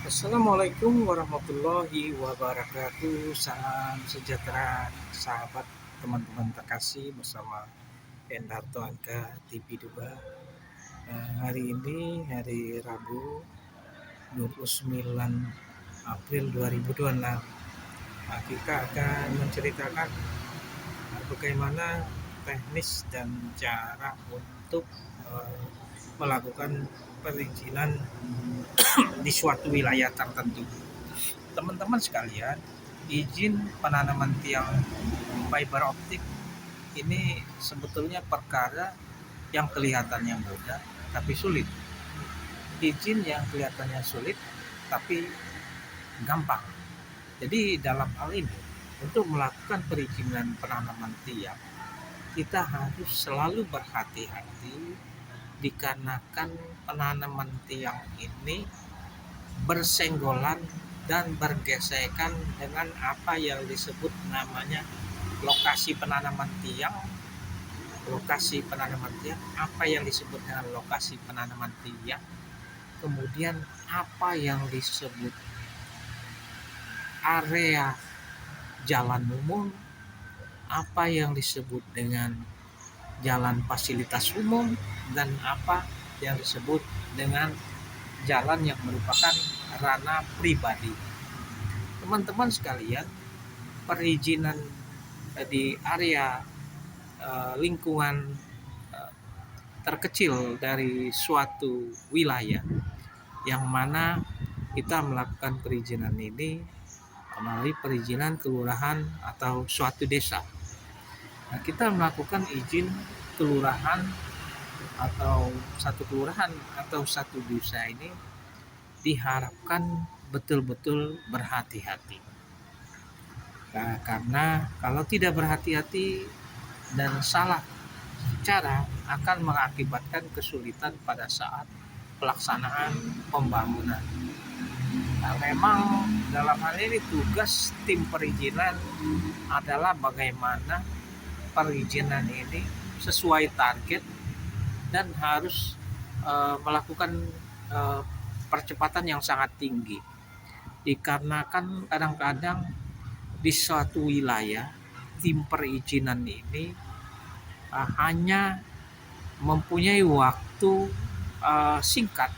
Assalamualaikum warahmatullahi wabarakatuh. Salam sejahtera sahabat teman-teman terkasih bersama Endarto Angka TV Duba. Hari ini hari Rabu 29 April 2026. Kita akan menceritakan bagaimana teknis dan cara untuk melakukan perizinan di suatu wilayah tertentu. Teman-teman sekalian, izin penanaman tiang fiber optik ini sebetulnya perkara yang kelihatannya mudah tapi sulit. Izin yang kelihatannya sulit tapi gampang. Jadi dalam hal ini, untuk melakukan perizinan penanaman tiang, kita harus selalu berhati-hati dikarenakan penanaman tiang ini bersenggolan dan bergesekan dengan apa yang disebut namanya lokasi penanaman tiang. Apa yang disebut dengan lokasi penanaman tiang, kemudian apa yang disebut area jalan umum, apa yang disebut dengan jalan fasilitas umum, dan apa yang disebut dengan jalan yang merupakan ranah pribadi. Teman-teman sekalian, perizinan di area lingkungan terkecil dari suatu wilayah yang mana kita melakukan perizinan ini melalui perizinan kelurahan atau suatu desa. Nah, kita melakukan izin kelurahan atau satu kelurahan atau satu desa ini diharapkan betul-betul berhati-hati. Nah, karena kalau tidak berhati-hati dan salah cara akan mengakibatkan kesulitan pada saat pelaksanaan pembangunan. Nah, memang dalam hal ini tugas tim perizinan adalah bagaimana perizinan ini sesuai target dan harus melakukan percepatan yang sangat tinggi, dikarenakan kadang-kadang di suatu wilayah tim perizinan ini hanya mempunyai waktu singkat,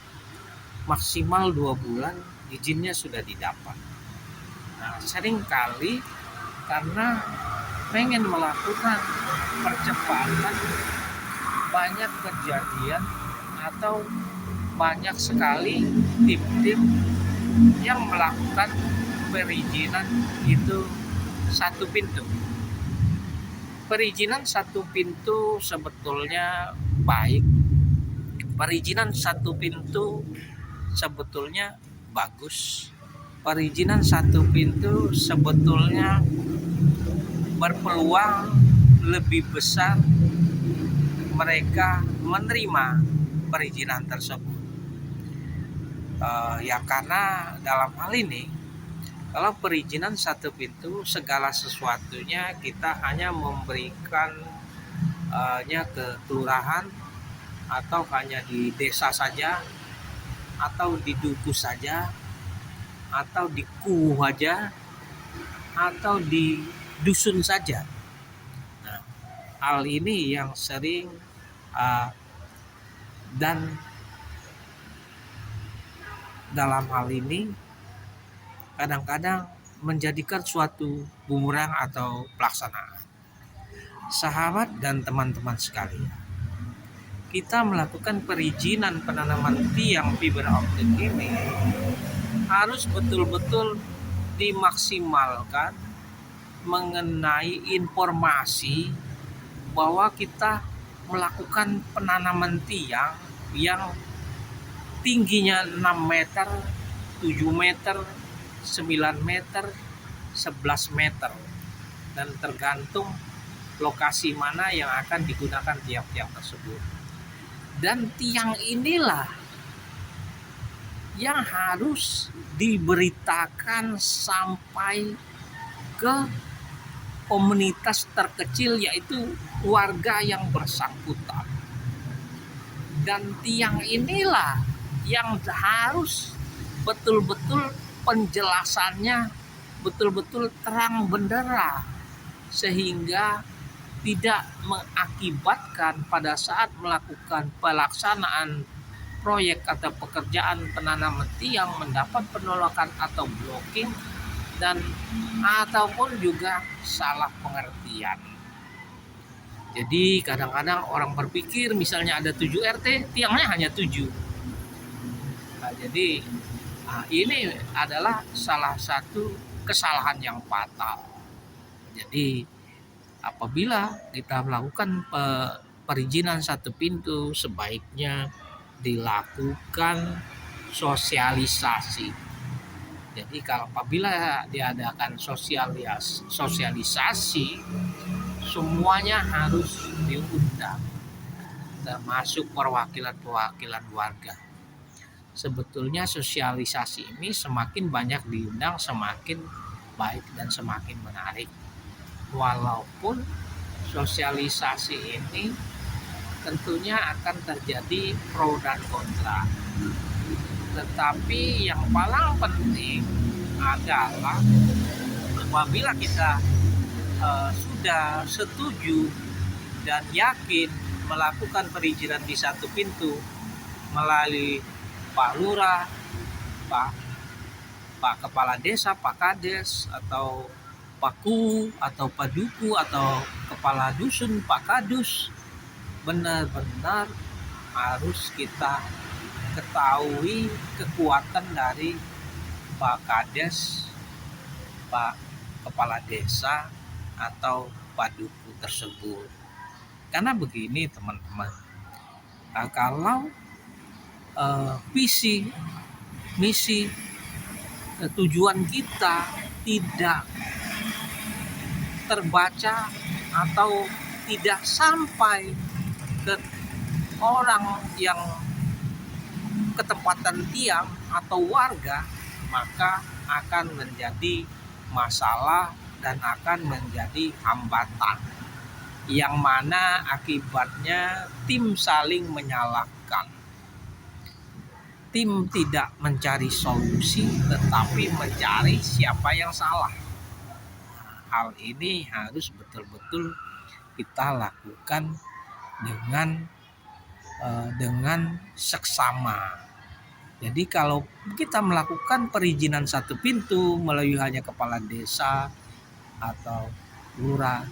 maksimal 2 bulan izinnya sudah didapat. Nah, seringkali karena pengen melakukan percepatan, banyak kejadian atau banyak sekali tim-tim yang melakukan perizinan itu satu pintu. Perizinan satu pintu sebetulnya baik. Perizinan satu pintu sebetulnya bagus. Perizinan satu pintu sebetulnya berpeluang lebih besar mereka menerima perizinan tersebut. Ya karena dalam hal ini, kalau perizinan satu pintu, segala sesuatunya kita hanya memberikannya ke kelurahan atau hanya di desa saja, atau di duku saja, atau di kuwu saja, atau di dusun saja. Nah, hal ini yang sering dan dalam hal ini kadang-kadang menjadikan suatu bumerang atau pelaksanaan. Sahabat dan teman-teman sekalian, kita melakukan perizinan penanaman tiang fiber optik ini harus betul-betul dimaksimalkan mengenai informasi bahwa kita melakukan penanaman tiang yang tingginya 6 meter, 7 meter, 9 meter, 11 meter, dan tergantung lokasi mana yang akan digunakan tiang-tiang tersebut. Dan tiang inilah yang harus diberitakan sampai ke komunitas terkecil, yaitu warga yang bersangkutan. Dan tiang inilah yang harus betul-betul penjelasannya betul-betul terang benderang, sehingga tidak mengakibatkan pada saat melakukan pelaksanaan proyek atau pekerjaan penanaman tiang mendapat penolakan atau blocking dan ataupun juga salah pengertian. Jadi kadang-kadang orang berpikir misalnya ada 7 RT, tiangnya hanya 7. Jadi ini adalah salah satu kesalahan yang fatal. Jadi apabila kita melakukan perizinan satu pintu, sebaiknya dilakukan sosialisasi. Jadi kalau apabila diadakan sosialisasi, semuanya harus diundang, termasuk perwakilan-perwakilan warga. Sebetulnya sosialisasi ini semakin banyak diundang, semakin baik dan semakin menarik. Walaupun sosialisasi ini tentunya akan terjadi pro dan kontra. Tetapi yang paling penting adalah apabila kita sudah setuju dan yakin melakukan perizinan di satu pintu melalui Pak Lurah, Pak Kepala Desa, Pak Kades, atau Pak Ku, atau Pak Duku, atau Kepala Dusun, Pak Kadus, benar-benar harus kita ketahui kekuatan dari Pak Kades, Pak Kepala Desa, atau Pak Duku tersebut. Karena begini teman-teman, kalau visi, misi, tujuan kita tidak terbaca atau tidak sampai ke orang yang ketempatan tiang atau warga, maka akan menjadi masalah dan akan menjadi hambatan, yang mana akibatnya tim saling menyalahkan. Tim tidak mencari solusi tetapi mencari siapa yang salah. Hal ini harus betul-betul kita lakukan dengan seksama. Jadi kalau kita melakukan perizinan satu pintu melalui hanya kepala desa atau lurah,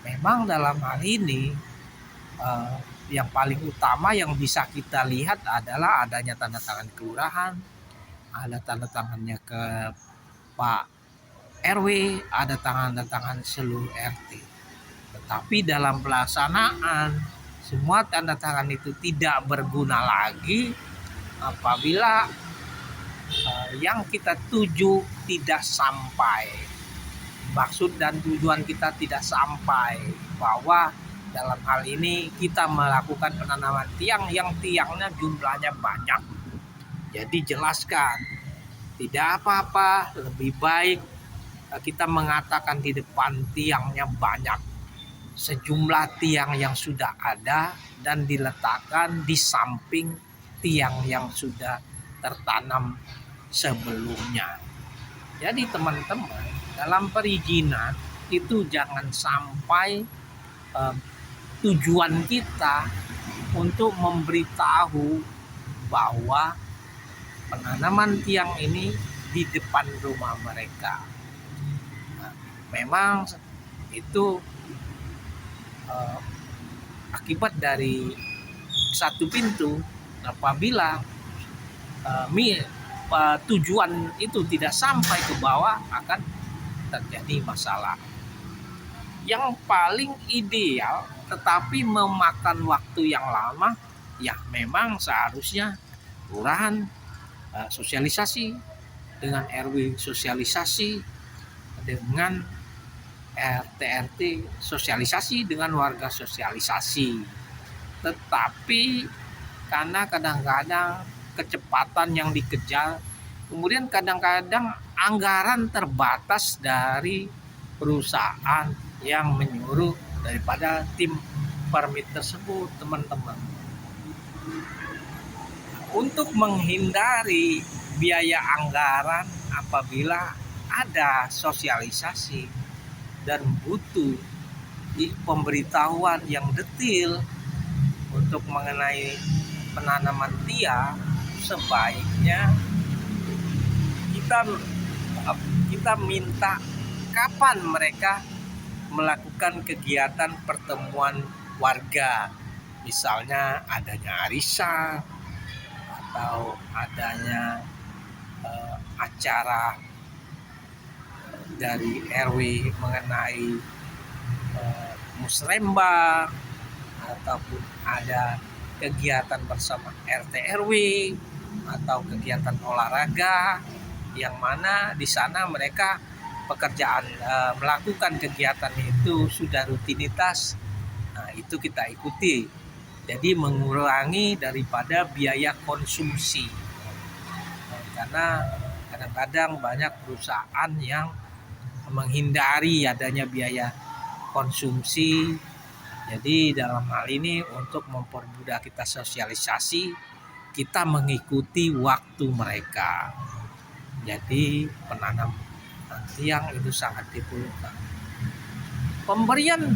memang dalam hal ini yang paling utama yang bisa kita lihat adalah adanya tanda tangan kelurahan, ada tanda tangannya ke Pak RW, ada tanda tangan seluruh RT. Tetapi dalam pelaksanaan semua tanda tangan itu tidak berguna lagi apabila yang kita tuju tidak sampai, maksud dan tujuan kita tidak sampai, bahwa dalam hal ini kita melakukan penanaman tiang yang tiangnya jumlahnya banyak. Jadi jelaskan, tidak apa-apa, lebih baik kita mengatakan di depan tiangnya banyak, sejumlah tiang yang sudah ada dan diletakkan di samping tiang yang sudah tertanam sebelumnya. Jadi teman-teman, dalam perizinan itu jangan sampai tujuan kita untuk memberitahu bahwa penanaman tiang ini di depan rumah mereka. Nah, memang itu akibat dari satu pintu. Apabila tujuan itu tidak sampai ke bawah, akan terjadi masalah. Yang paling ideal tetapi memakan waktu yang lama, ya memang seharusnya kelurahan sosialisasi, dengan RW sosialisasi, dengan RT sosialisasi, dengan warga sosialisasi. Tetapi karena kadang-kadang kecepatan yang dikejar, kemudian kadang-kadang anggaran terbatas dari perusahaan yang menyuruh daripada tim permit tersebut, teman-teman. Untuk menghindari biaya anggaran apabila ada sosialisasi dan butuh pemberitahuan yang detail untuk mengenai penanaman tiang, sebaiknya kita minta kapan mereka melakukan kegiatan pertemuan warga, misalnya adanya arisan atau adanya acara dari RW mengenai musrembang, ataupun ada kegiatan bersama RT RW atau kegiatan olahraga yang mana di sana mereka pekerjaan melakukan kegiatan itu sudah rutinitas. Nah, itu kita ikuti. Jadi mengurangi daripada biaya konsumsi. Karena kadang-kadang banyak perusahaan yang menghindari adanya biaya konsumsi. Jadi dalam hal ini untuk mempermudah kita sosialisasi, kita mengikuti waktu mereka. Jadi penanam tiang itu sangat diperlukan. Pemberian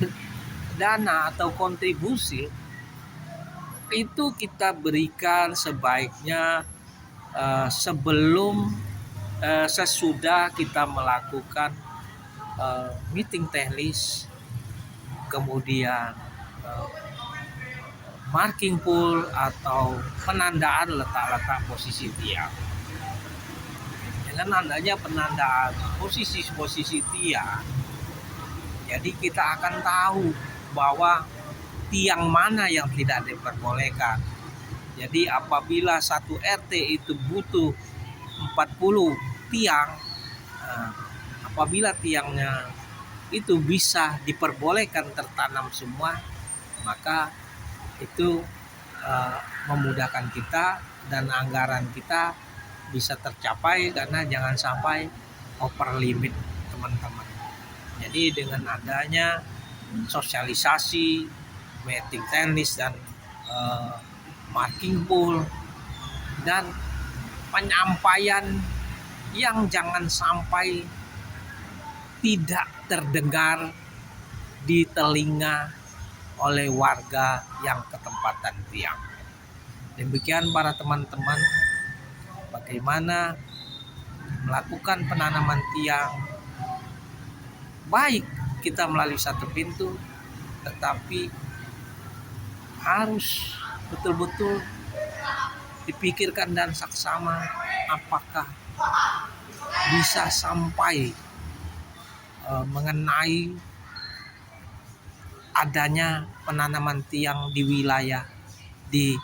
dana atau kontribusi itu kita berikan sebaiknya sesudah kita melakukan meeting teknis, kemudian marking pool atau penandaan letak-letak posisi tiang. Dengan adanya penandaan posisi-posisi tiang, jadi kita akan tahu bahwa tiang mana yang tidak diperbolehkan. Jadi apabila satu RT itu butuh 40 tiang, apabila tiangnya itu bisa diperbolehkan tertanam semua, maka itu memudahkan kita dan anggaran kita bisa tercapai, karena jangan sampai over limit teman-teman. Jadi dengan adanya sosialisasi, meeting teknis dan marking pool dan penyampaian yang jangan sampai tidak terdengar di telinga oleh warga yang ketempatan tiang. Demikian para teman-teman, bagaimana melakukan penanaman tiang, baik kita melalui satu pintu, tetapi harus betul-betul dipikirkan dan saksama apakah bisa sampai mengenai adanya penanaman tiang di wilayah, di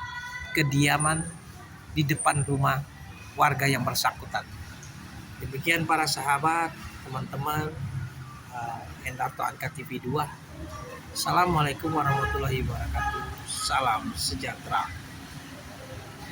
kediaman, di depan rumah warga yang bersangkutan. Demikian para sahabat, teman-teman, Hendarto Anka TV 2. Assalamualaikum warahmatullahi wabarakatuh. Salam sejahtera.